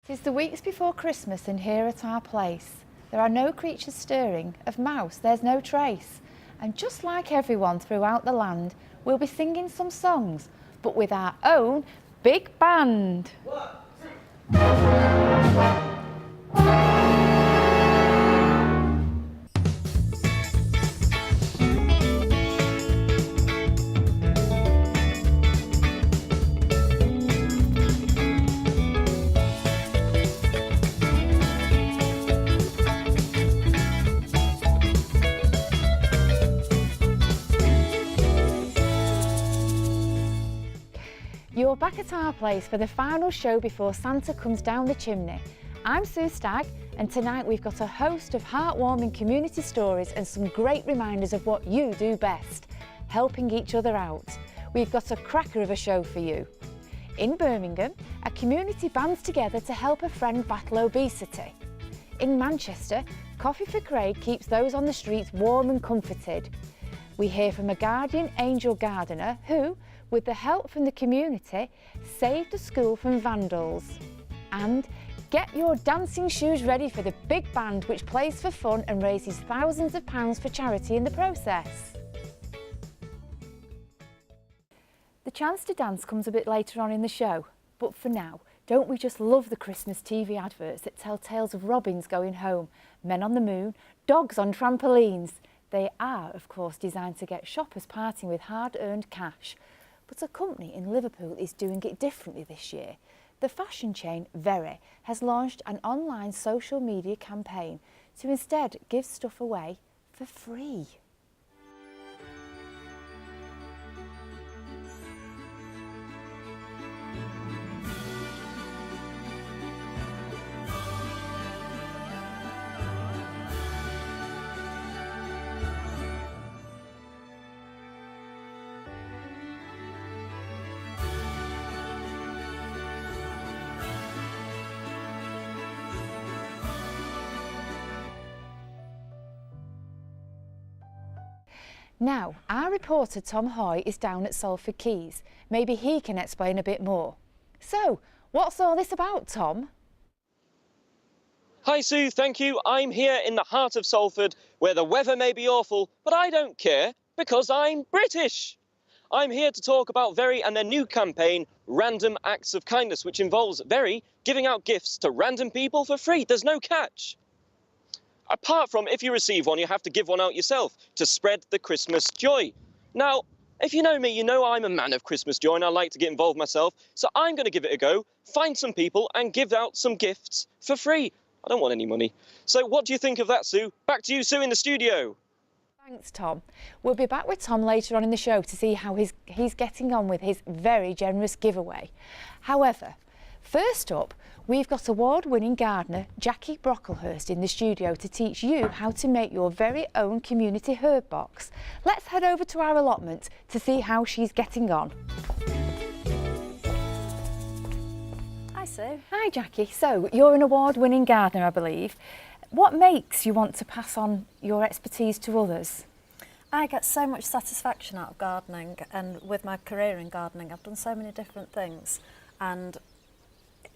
'Tis the weeks before Christmas, and here at our place there are no creatures stirring, of mouse there's no trace. And just like everyone throughout the land, we'll be singing some songs, but with our own big band. You're back at our place for the final show before Santa comes down the chimney. I'm Stagg, and tonight we've got a host of heartwarming community stories and some great reminders of what you do best, helping each other out. We've got a cracker of a show for you. In Birmingham, a community bands together to help a friend battle obesity. In Manchester, Coffee for Craig keeps those on the streets warm and comforted. We hear from a guardian angel gardener who, with the help from the community, saved a school from vandals. And get your dancing shoes ready for the big band, which plays for fun and raises thousands of pounds for charity in the process. The chance to dance comes a bit later on in the show, but for now, don't we just love the Christmas TV adverts that tell tales of robins going home, men on the moon, dogs on trampolines? They are, of course, designed to get shoppers parting with hard-earned cash. But a company in Liverpool is doing it differently this year. The fashion chain Very has launched an online social media campaign to instead give stuff away for free. Now, our reporter Tom Hoy is down at Salford Quays. Maybe he can explain a bit more. So, what's all this about, Tom? Hi Sue, thank you. I'm here in the heart of Salford, where the weather may be awful, but I don't care, because I'm British. I'm here to talk about Very and their new campaign, Random Acts of Kindness, which involves Very giving out gifts to random people for free. There's no catch. Apart from if you receive one, you have to give one out yourself to spread the Christmas joy. Now, if you know me, you know I'm a man of Christmas joy and I like to get involved myself. So I'm going to give it a go, find some people and give out some gifts for free. I don't want any money. So what do you think of that, Sue? Back to you, Sue, in the studio. Thanks, Tom. We'll be back with Tom later on in the show to see how he's getting on with his very generous giveaway. However, first up, we've got award-winning gardener Jacqui Brocklehurst in the studio to teach you how to make your very own community herb box. Let's head over to our allotment to see how she's getting on. Hi Sue. Hi Jacqui. So, you're an award-winning gardener, I believe. What makes you want to pass on your expertise to others? I get so much satisfaction out of gardening, and with my career in gardening I've done so many different things, and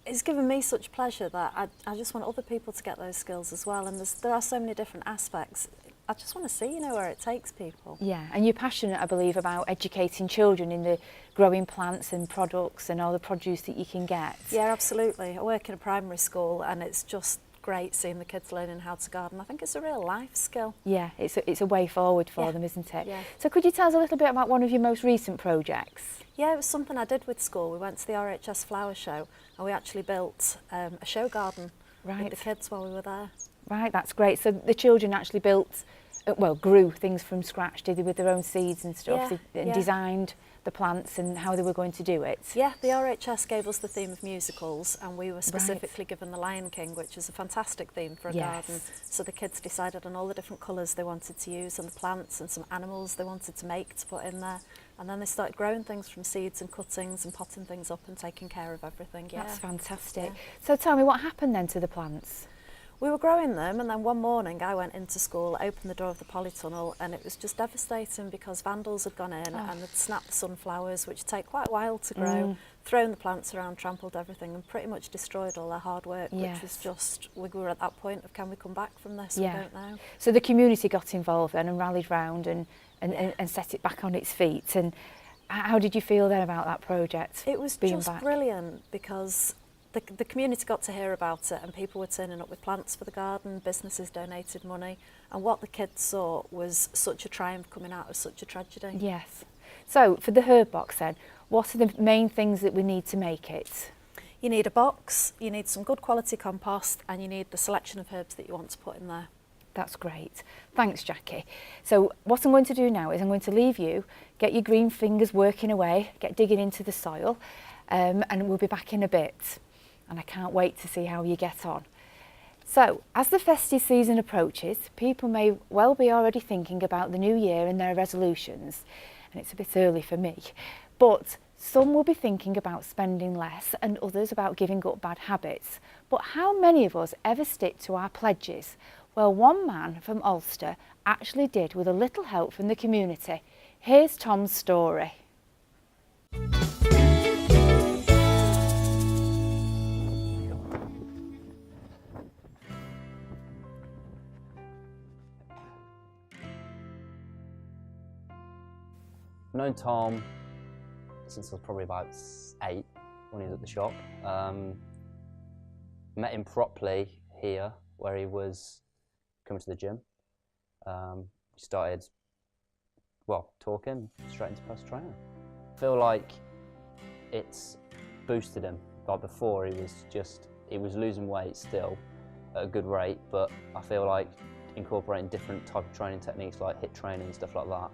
it's given me such pleasure that I just want other people to get those skills as well, and there are so many different aspects. I just want to see, you know, where it takes people. Yeah, and you're passionate, I believe, about educating children in the growing plants and products and all the produce that you can get. Yeah, absolutely. I work in a primary school and it's just great seeing the kids learning how to garden. I think it's a real life skill. Yeah, it's a way forward for them, isn't it? Yeah. So could you tell us a little bit about one of your most recent projects? Yeah, it was something I did with school. We went to the RHS flower show and we actually built a show garden with the kids while we were there. Right, that's great. So the children actually built, grew things from scratch, did they, with their own seeds and stuff, and designed the plants and how they were going to do it? Yeah, the RHS gave us the theme of musicals and we were specifically given The Lion King, which is a fantastic theme for a garden. So the kids decided on all the different colours they wanted to use and the plants and some animals they wanted to make to put in there. And then they started growing things from seeds and cuttings and potting things up and taking care of everything. Yeah. That's fantastic. Yeah. So tell me, what happened then to the plants? We were growing them, and then one morning I went into school, opened the door of the polytunnel, and it was just devastating because vandals had gone in and had snapped the sunflowers, which take quite a while to grow, thrown the plants around, trampled everything, and pretty much destroyed all their hard work, which was just, we were at that point of, can we come back from this? We don't know. So the community got involved then and rallied round and set it back on its feet. And how did you feel then about that project? It was being just back? Brilliant, because the community got to hear about it, and people were turning up with plants for the garden, businesses donated money, and what the kids saw was such a triumph coming out of such a tragedy. Yes. So for the herb box then, what are the main things that we need to make it? You need a box, you need some good quality compost, and you need the selection of herbs that you want to put in there. That's great. Thanks, Jacqui. So what I'm going to do now is I'm going to leave you, get your green fingers working away, get digging into the soil, and we'll be back in a bit. And I can't wait to see how you get on. So, as the festive season approaches, people may well be already thinking about the new year and their resolutions. And it's a bit early for me. But some will be thinking about spending less and others about giving up bad habits. But how many of us ever stick to our pledges? Well, one man from Ulster actually did with a little help from the community. Here's Tom's story. I've known Tom since I was probably about 8 when he was at the shop. Met him properly here where he was coming to the gym. We started, well, talking straight into personal training. I feel like it's boosted him. Like before he was losing weight still at a good rate, but I feel like incorporating different type of training techniques like HIIT training and stuff like that,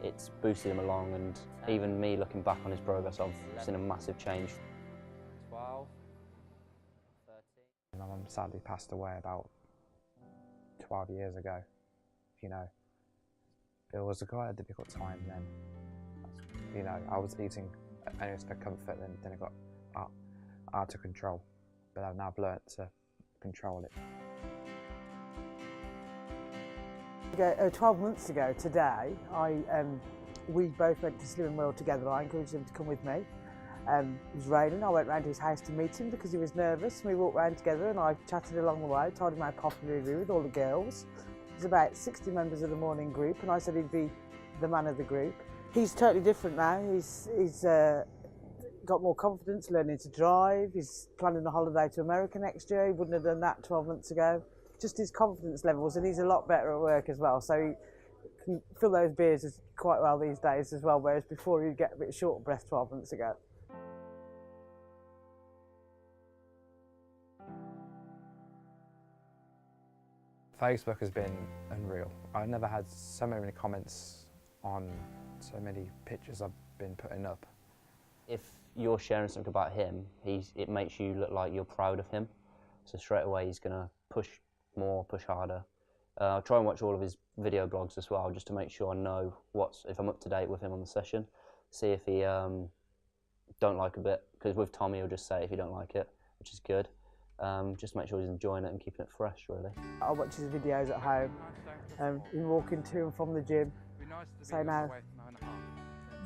it's boosted him along, and even me looking back on his progress, I've seen a massive change. 12, 13. My mum sadly passed away about 12 years ago. You know, it was quite a difficult time then. You know, I was eating only for comfort, and then it got out of control. But I've now learnt to control it. 12 months ago today, we both went to Slimming World together. I encouraged him to come with me. It was raining. I went round to his house to meet him because he was nervous. We walked round together and I chatted along the way, told him how popular he'd be with all the girls. There's about 60 members of the morning group, and I said he'd be the man of the group. He's totally different now. He's got more confidence, learning to drive. He's planning a holiday to America next year. He wouldn't have done that 12 months ago. Just his confidence levels, and he's a lot better at work as well. So he can fill those beers quite well these days as well, whereas before he'd get a bit short of breath 12 months ago. Facebook has been unreal. I've never had so many comments on so many pictures I've been putting up. If you're sharing something about him, it makes you look like you're proud of him. So straight away he's going to push more, push harder. I'll try and watch all of his video blogs as well, just to make sure I know if I'm up to date with him on the session. See if he don't like a bit, because with Tommy he'll just say if you don't like it, which is good. Just make sure he's enjoying it and keeping it fresh, really. I watch his videos at home, been walking to and from the gym, so now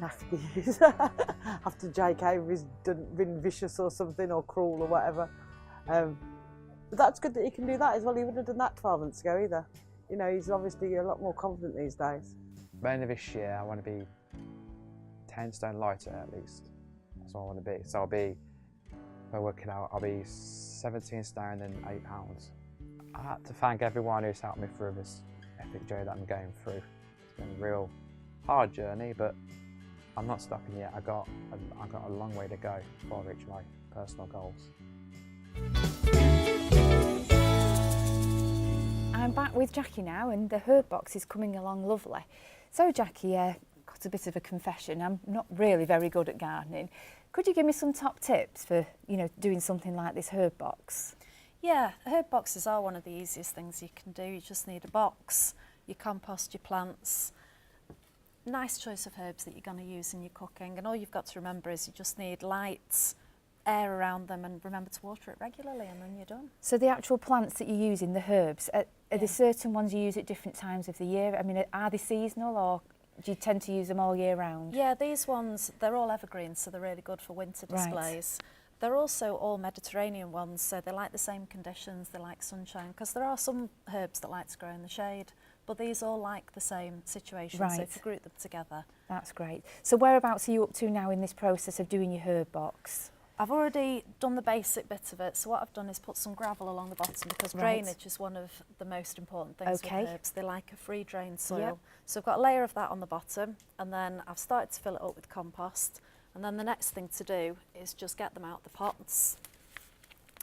nasty after JK has been vicious or something, or cruel or whatever. But that's good that he can do that as well. He wouldn't have done that 12 months ago either. You know, he's obviously a lot more confident these days. By the end of this year, I want to be 10 stone lighter at least. That's what I want to be. So by working out, I'll be 17 stone and 8 pounds. I have to thank everyone who's helped me through this epic journey that I'm going through. It's been a real hard journey, but I'm not stopping yet. I've got a long way to go before I reach my personal goals. I'm back with Jacqui now, and the herb box is coming along lovely. So Jacqui, got a bit of a confession. I'm not really very good at gardening. Could you give me some top tips for, doing something like this herb box? Yeah, herb boxes are one of the easiest things you can do. You just need a box, you compost your plants, nice choice of herbs that you're going to use in your cooking, and all you've got to remember is you just need light, air around them and remember to water it regularly, and then you're done. So the actual plants that you use in the herbs, are Yeah. there certain ones you use at different times of the year? I mean, are they seasonal, or do you tend to use them all year round? Yeah, these ones, they're all evergreens, so they're really good for winter Right. displays. They're also all Mediterranean ones, so they like the same conditions, they like sunshine, because there are some herbs that like to grow in the shade, but these all like the same situation, so Right. if you group them together. That's great. So whereabouts are you up to now in this process of doing your herb box? I've already done the basic bit of it, so what I've done is put some gravel along the bottom, because Right. drainage is one of the most important things Okay. with herbs. They like a free drained soil. Yep. So I've got a layer of that on the bottom, and then I've started to fill it up with compost, and then the next thing to do is just get them out the pots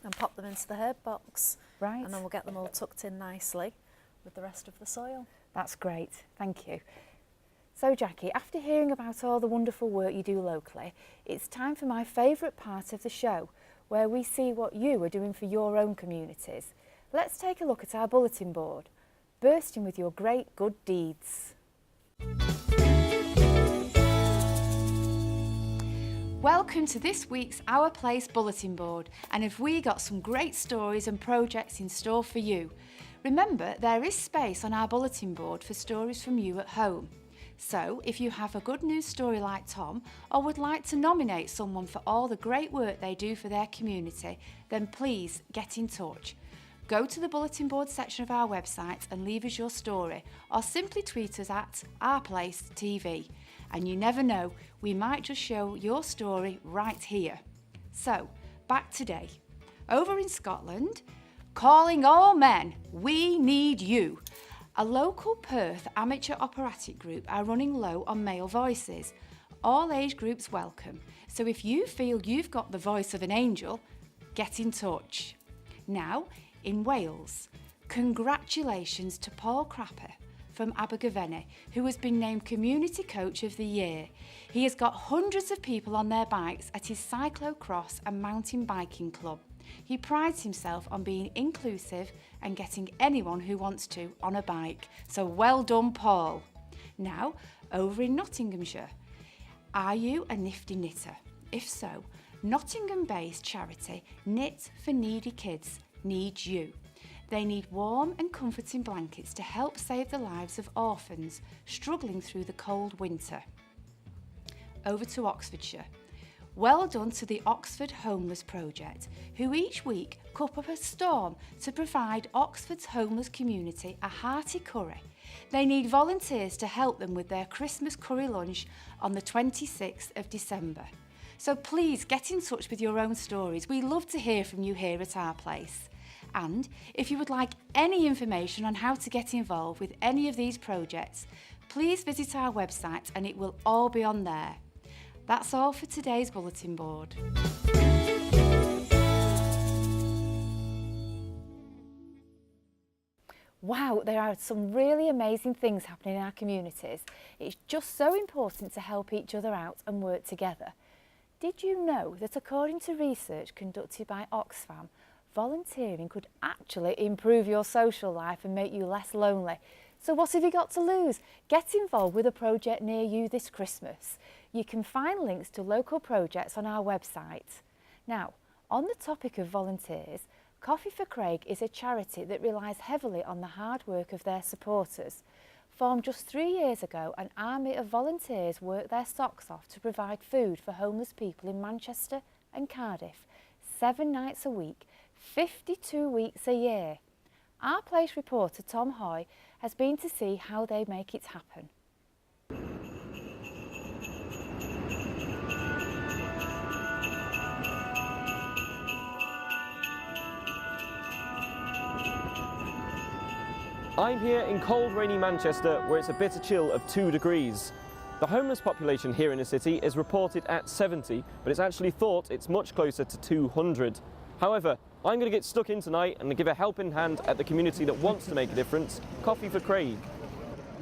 and pop them into the herb box, Right. and then we'll get them all tucked in nicely with the rest of the soil. That's great. Thank you. So Jacqui, after hearing about all the wonderful work you do locally, it's time for my favourite part of the show, where we see what you are doing for your own communities. Let's take a look at our bulletin board, bursting with your great good deeds. Welcome to this week's Our Place bulletin board, and have we got some great stories and projects in store for you. Remember, there is space on our bulletin board for stories from you at home. So, if you have a good news story like Tom, or would like to nominate someone for all the great work they do for their community, then please get in touch. Go to the bulletin board section of our website and leave us your story, or simply tweet us at OurPlaceTV. And you never know, we might just show your story right here. So, back today. Over in Scotland, calling all men, we need you. A local Perth amateur operatic group are running low on male voices. All age groups welcome, so if you feel you've got the voice of an angel, get in touch. Now, in Wales, congratulations to Paul Crapper from Abergavenny, who has been named Community Coach of the Year. He has got hundreds of people on their bikes at his cyclocross and mountain biking club. He prides himself on being inclusive and getting anyone who wants to on a bike. So well done, Paul. Now, over in Nottinghamshire. Are you a nifty knitter? If so, Nottingham-based charity Knit for Needy Kids needs you. They need warm and comforting blankets to help save the lives of orphans struggling through the cold winter. Over to Oxfordshire. Well done to the Oxford Homeless Project, who each week cup up a storm to provide Oxford's homeless community a hearty curry. They need volunteers to help them with their Christmas curry lunch on the 26th of December. So please get in touch with your own stories. We love to hear from you here at Our Place. And if you would like any information on how to get involved with any of these projects, please visit our website and it will all be on there. That's all for today's bulletin board. Wow, there are some really amazing things happening in our communities. It's just so important to help each other out and work together. Did you know that according to research conducted by Oxfam, volunteering could actually improve your social life and make you less lonely? So what have you got to lose? Get involved with a project near you this Christmas. You can find links to local projects on our website. Now, on the topic of volunteers, Coffee for Craig is a charity that relies heavily on the hard work of their supporters. Formed just 3 years ago, an army of volunteers work their socks off to provide food for homeless people in Manchester and Cardiff, 7 nights a week, 52 weeks a year. Our Place reporter Tom Hoy has been to see how they make it happen. I'm here in cold, rainy Manchester, where it's a bitter chill of 2 degrees. The homeless population here in the city is reported at 70, but it's actually thought it's much closer to 200. However, I'm going to get stuck in tonight and give a helping hand at the community that wants to make a difference, Coffee for Craig.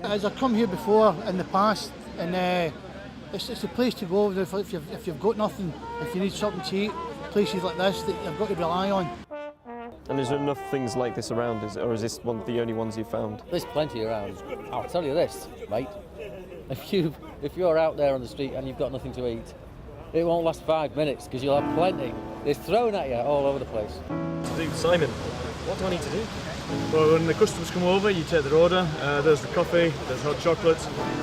As I've come here before in the past, and it's a place to go if you've got nothing, if you need something to eat, places like this that you've got to rely on. And is there enough things like this around, or is this one of the only ones you've found? There's plenty around. I'll tell you this, mate. If you're out there on the street and you've got nothing to eat, it won't last 5 minutes because you'll have plenty. They're thrown at you all over the place. Simon, what do I need to do? Well, when the customers come over, you take their order. There's the coffee, there's hot chocolate,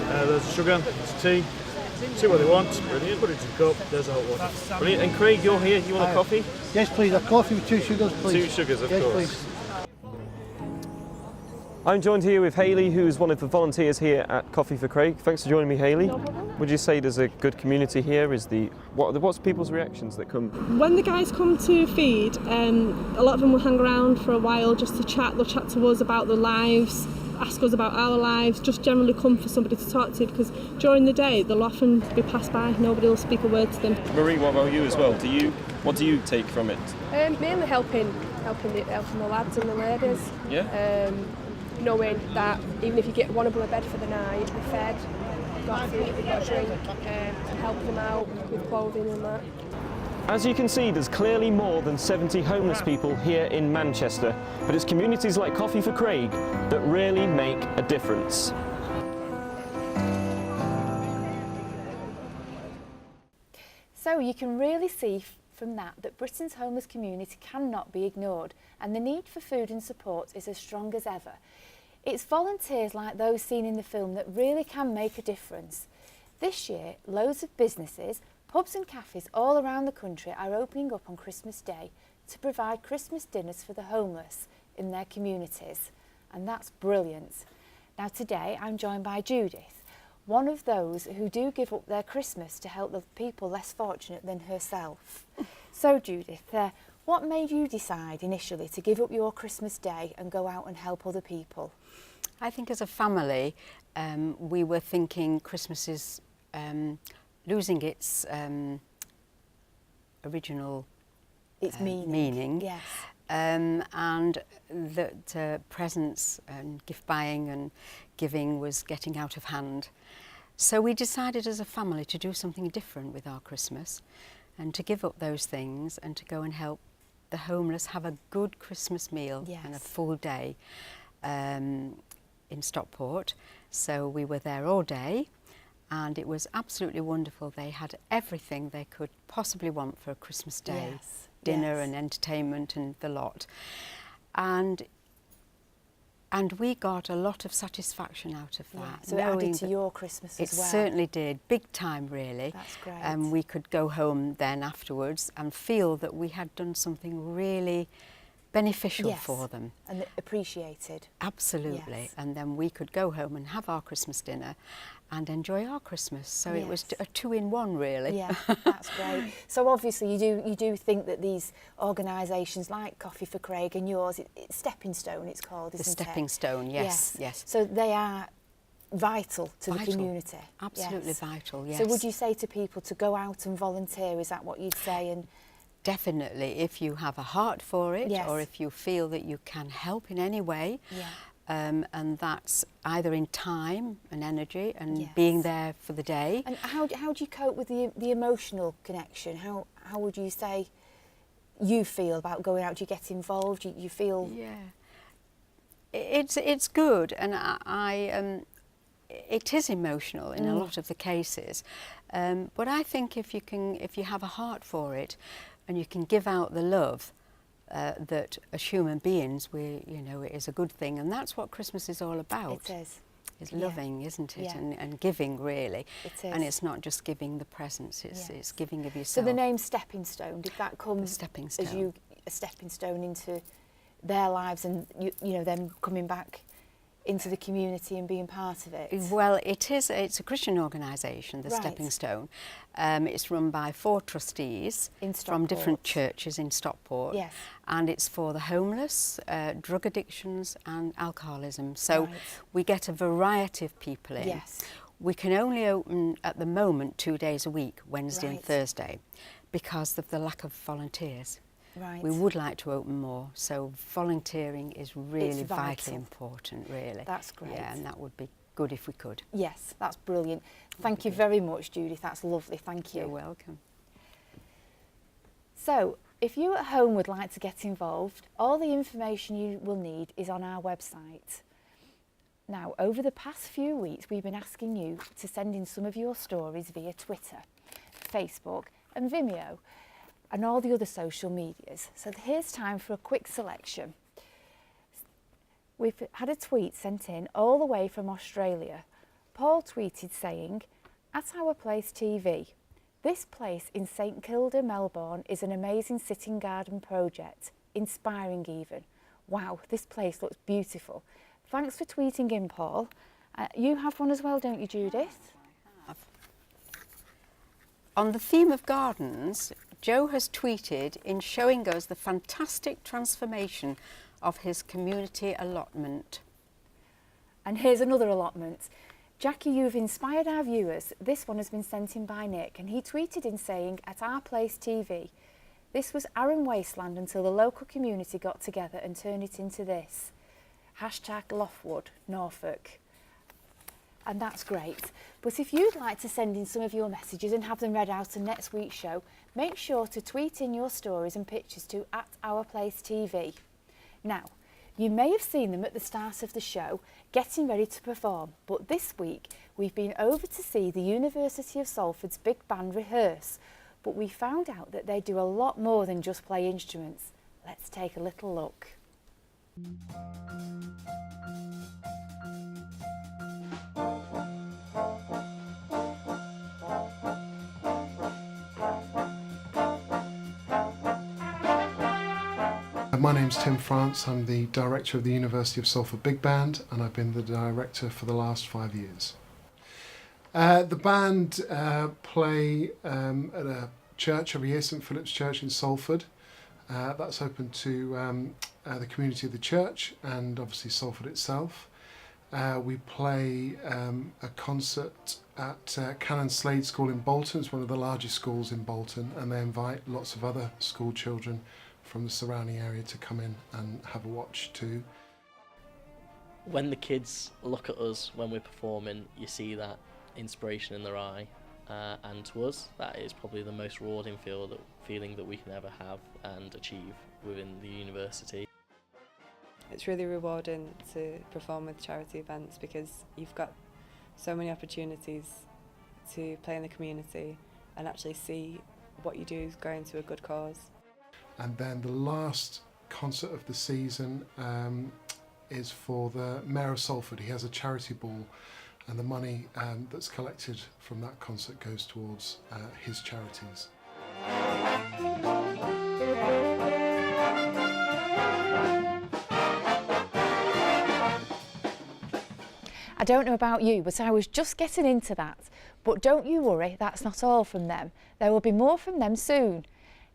there's the sugar, there's tea. See what they want. Brilliant. Put it into the cup. There's the hot water. Brilliant. And Craig, you're here. You want a coffee? Yes, please. A coffee with 2 sugars, please. 2 sugars, of yes, course. Please. I'm joined here with Hayley, who's one of the volunteers here at Coffee for Craig. Thanks for joining me, Hayley. No problem. Would you say there's a good community here? What's people's reactions that come? When the guys come to feed, a lot of them will hang around for a while just to chat. They'll chat to us about their lives, ask us about our lives, just generally come for somebody to talk to, because during the day they'll often be passed by, nobody will speak a word to them. Marie, what about you as well? What do you take from it? Mainly helping the lads and the ladies. Yeah. Knowing that even if you get one of them a bed for the night, they're fed, they've got food, they've got drink, and help them out with clothing and that. As you can see, there's clearly more than 70 homeless people here in Manchester, but it's communities like Coffee for Craig that really make a difference. So you can really see from that Britain's homeless community cannot be ignored, and the need for food and support is as strong as ever. It's volunteers like those seen in the film that really can make a difference. This year, loads of businesses, pubs and cafes all around the country are opening up on Christmas Day to provide Christmas dinners for the homeless in their communities, and that's brilliant. Now today I'm joined by Judith, one of those who do give up their Christmas to help the people less fortunate than herself. So Judith, what made you decide initially to give up your Christmas Day and go out and help other people? I think as a family we were thinking Christmas is losing its original meaning. Yes. And that presents and gift buying and giving was getting out of hand. So we decided as a family to do something different with our Christmas and to give up those things and to go and help the homeless have a good Christmas meal and a full day in Stockport. So we were there all day and it was absolutely wonderful. They had everything they could possibly want for a Christmas day. Yes. Dinner and entertainment and the lot. And we got a lot of satisfaction out of that. Yeah. So it added to your Christmas as well? It certainly did, big time really. That's great. And we could go home then afterwards and feel that we had done something really beneficial for them. And appreciated. Absolutely. Yes. And then we could go home and have our Christmas dinner and enjoy our Christmas. So it was a 2-in-1 really. Yeah, that's great. So obviously you do think that these organisations like Coffee for Craig and yours, it's Stepping Stone it's called, isn't it? The Stepping Stone, yes, yes. So they are vital to the community. Absolutely vital, yes. So would you say to people to go out and volunteer, is that what you'd say? And definitely, if you have a heart for it or if you feel that you can help in any way, and that's either in time and energy and being there for the day. And how do you cope with the emotional connection? How would you say you feel about going out? Do you get involved? You feel? Yeah, it's good, and I it is emotional in a lot of the cases, but I think if you have a heart for it, and you can give out the love that as human beings it is a good thing, and that's what Christmas is all about. It is. It's loving, isn't it? Yeah. And giving really. It is. And it's not just giving the presents, it's giving of yourself. So the name Stepping Stone, did that come as stone. A stepping stone into their lives and you know them coming back into the community and being part of it? Well, it's a Christian organisation, the Stepping Stone. It's run by 4 trustees from different churches in Stockport. Yes. And it's for the homeless, drug addictions and alcoholism. So we get a variety of people in. Yes. We can only open at the moment 2 days a week, Wednesday and Thursday, because of the lack of volunteers. Right. We would like to open more, so volunteering is really vitally important, really. That's great. Yeah, and that would be good if we could. Yes, that's brilliant. Thank you very much, Judith. That's lovely. Thank you. You're welcome. So, if you at home would like to get involved, all the information you will need is on our website. Now, over the past few weeks, we've been asking you to send in some of your stories via Twitter, Facebook, and Vimeo and all the other social medias. So here's time for a quick selection. We've had a tweet sent in all the way from Australia. Paul tweeted saying, "At our place TV, this place in St Kilda, Melbourne is an amazing sitting garden project, inspiring even. Wow, this place looks beautiful. Thanks for tweeting in, Paul." You have one as well, don't you, Judith? I have. On the theme of gardens, Joe has tweeted in showing us the fantastic transformation of his community allotment. And here's another allotment. Jacqui, you've inspired our viewers. This one has been sent in by Nick, and he tweeted in saying, "At our place TV, this was barren wasteland until the local community got together and turned it into this. Hashtag Loftwood, Norfolk." And that's great. But if you'd like to send in some of your messages and have them read out on next week's show, make sure to tweet in your stories and pictures to @OurPlaceTV. Now, you may have seen them at the start of the show, getting ready to perform, but this week we've been over to see the University of Salford's big band rehearse, but we found out that they do a lot more than just play instruments. Let's take a little look. My name's Tim France. I'm the director of the University of Salford Big Band, and I've been the director for the last 5 years. The band play at a church every year, St Philip's Church in Salford. That's open to the community of the church and obviously Salford itself. We play a concert at Canon Slade School in Bolton. It's one of the largest schools in Bolton, and they invite lots of other school children from the surrounding area to come in and have a watch too. When the kids look at us when we're performing, you see that inspiration in their eye, and to us that is probably the most rewarding feeling that we can ever have and achieve within the university. It's really rewarding to perform with charity events because you've got so many opportunities to play in the community and actually see what you do is going to a good cause. And then the last concert of the season is for the Mayor of Salford. He has a charity ball, and the money that's collected from that concert goes towards his charities. I don't know about you, but I was just getting into that. But don't you worry, that's not all from them. There will be more from them soon.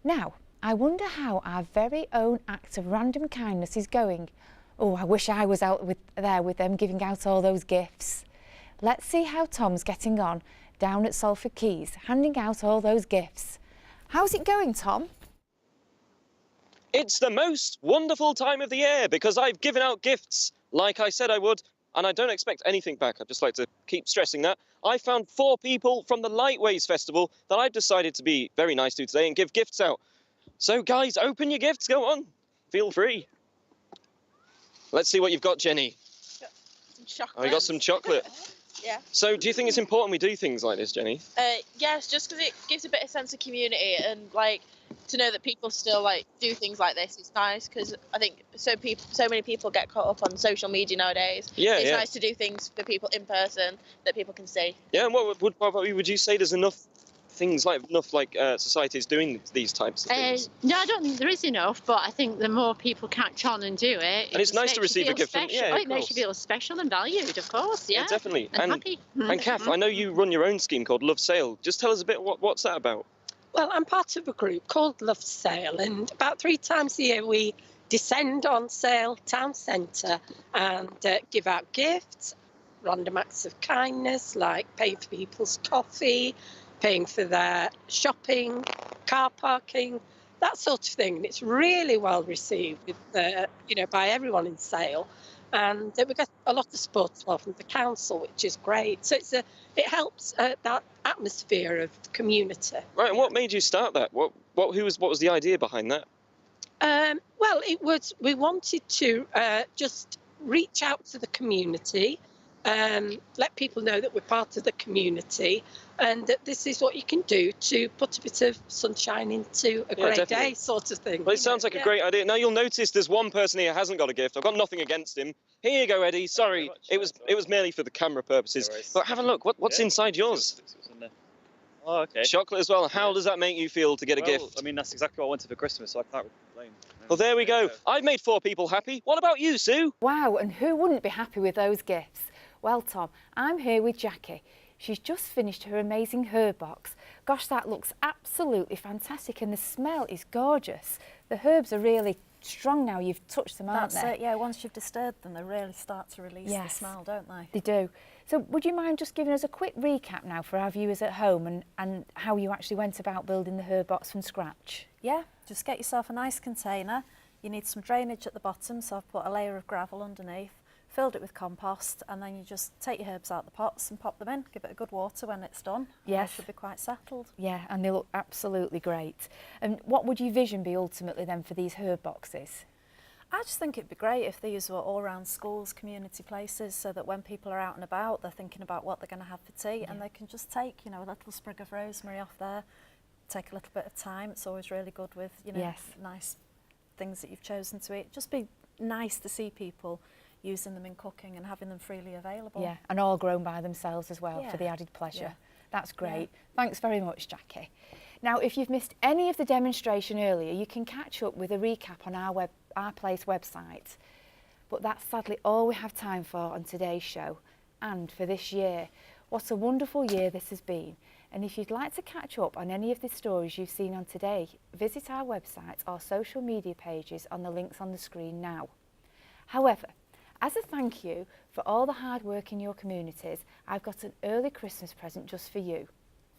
Now, I wonder how our very own act of random kindness is going. Oh, I wish I was out there with them giving out all those gifts. Let's see how Tom's getting on down at Salford Quays, handing out all those gifts. How's it going, Tom? It's the most wonderful time of the year because I've given out gifts like I said I would, and I don't expect anything back. I'd just like to keep stressing that. I found 4 people from the Lightways Festival that I've decided to be very nice to today and give gifts out. So guys, open your gifts, go on, feel free. Let's see what you've got, Jenny. Got some chocolate. Oh, you got some chocolate. Yeah. So do you think it's important we do things like this, Jenny? Yes, just because it gives a bit of sense of community and like to know that people still like do things like this. It's nice because I think so many people get caught up on social media nowadays. Yeah, it's nice to do things for people in person that people can see. Yeah, and what would you say there's enough societies doing these types of things? No, I don't think there is enough, but I think the more people catch on and do it, and it's nice to receive a gift from, it makes you feel special and valued, of course. Yeah, definitely. And happy. And Kath, I know you run your own scheme called Love Sale. Just tell us a bit what's that about. Well, I'm part of a group called Love Sale, and about 3 times a year we descend on Sale town centre and give out gifts, random acts of kindness like paying for people's coffee, paying for their shopping, car parking, that sort of thing. And it's really well received with, by everyone in Sale. And we get a lot of support as well from the council, which is great. So it helps that atmosphere of community. Right, and what made you start that? What was the idea behind that? Well, we wanted to just reach out to the community, let people know that we're part of the community, and that this is what you can do to put a bit of sunshine into a grey day, sort of thing. Well, it sounds like a great idea. Now, you'll notice there's one person here who hasn't got a gift. I've got nothing against him. Here you go, Eddie. Sorry, it was merely for the camera purposes. But have a look. What's inside yours? Oh, okay. Chocolate as well. How does that make you feel to get a gift? I mean, that's exactly what I wanted for Christmas, so I can't complain. Well, there we go. I've made 4 people happy. What about you, Sue? Wow, and who wouldn't be happy with those gifts? Well, Tom, I'm here with Jacqui. She's just finished her amazing herb box. Gosh, that looks absolutely fantastic, and the smell is gorgeous. The herbs are really strong now. You've touched them, aren't they? That's it, yeah. Once you've disturbed them, they really start to release the smell, don't they? They do. So would you mind just giving us a quick recap now for our viewers at home and how you actually went about building the herb box from scratch? Yeah, just get yourself a nice container. You need some drainage at the bottom, so I've put a layer of gravel underneath, filled it with compost, and then you just take your herbs out of the pots and pop them in. Give it a good water when it's done. Yes. They should be quite settled. Yeah, and they look absolutely great. And what would your vision be ultimately then for these herb boxes? I just think it'd be great if these were all around schools, community places, so that when people are out and about, they're thinking about what they're going to have for tea, and they can just take, you know, a little sprig of rosemary off there, take a little bit of thyme. It's always really good with, you know, nice things that you've chosen to eat. Just be nice to see people using them in cooking and having them freely available. Yeah, and all grown by themselves as well for the added pleasure. Yeah. That's great. Thanks very much, Jacqui. Now, if you've missed any of the demonstration earlier, you can catch up with a recap on our Place website. But that's sadly all we have time for on today's show and for this year. What a wonderful year this has been. And if you'd like to catch up on any of the stories you've seen on today, visit our website or social media pages on the links on the screen now. However, as a thank you for all the hard work in your communities, I've got an early Christmas present just for you.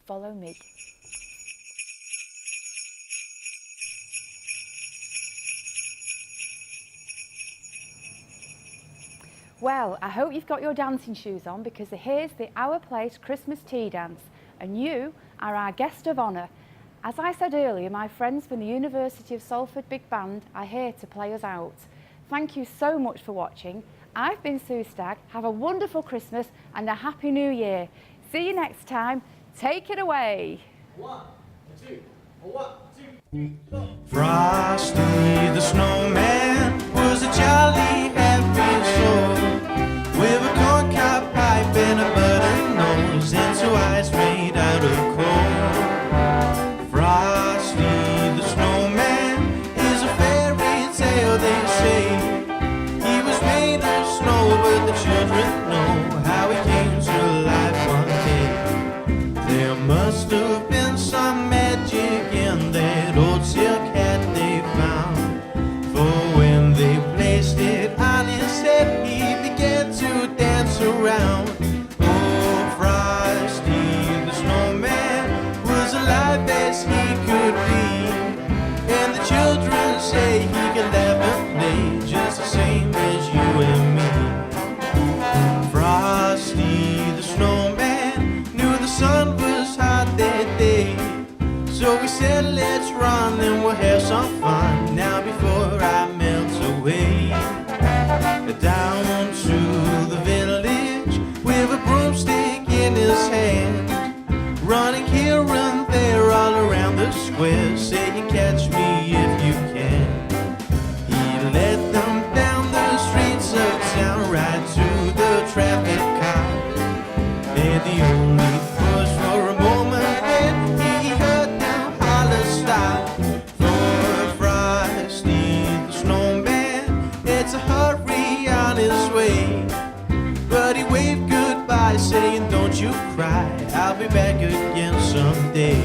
Follow me. Well, I hope you've got your dancing shoes on because here's the Our Place Christmas Tea Dance and you are our guest of honour. As I said earlier, my friends from the University of Salford Big Band are here to play us out. Thank you so much for watching. I've been Sue Stagg. Have a wonderful Christmas and a Happy New Year. See you next time. Take it away. 1, 2, 1, 2, 3, 4. Frosty the Snowman was a jolly happy soul with a corncob pipe and a button nose and 2 eyes made out of coal. Frosty the Snowman is a fairy tale, they say. He was made of snow, but the children know how he came to life one day. There must have been some magic in that old silk hat they found, for when they placed it on his head, he began to dance around. Oh, Frosty the Snowman was alive as he could be, and the children say he can laugh and play just the same as you and me. Frosty the Snowman knew the sun was hot that day, so we said let's run and we'll have some fun now before I melt away. Down to the village with a broomstick in his hand, running here and there all around the square, saying catch me if you can. He led them down the streets of town right to the traffic cop, and the only push for a moment then he heard them holler stop. For Frosty the Snowman, it's a hurry on his way, but he waved goodbye saying don't you cry, I'll be back again someday.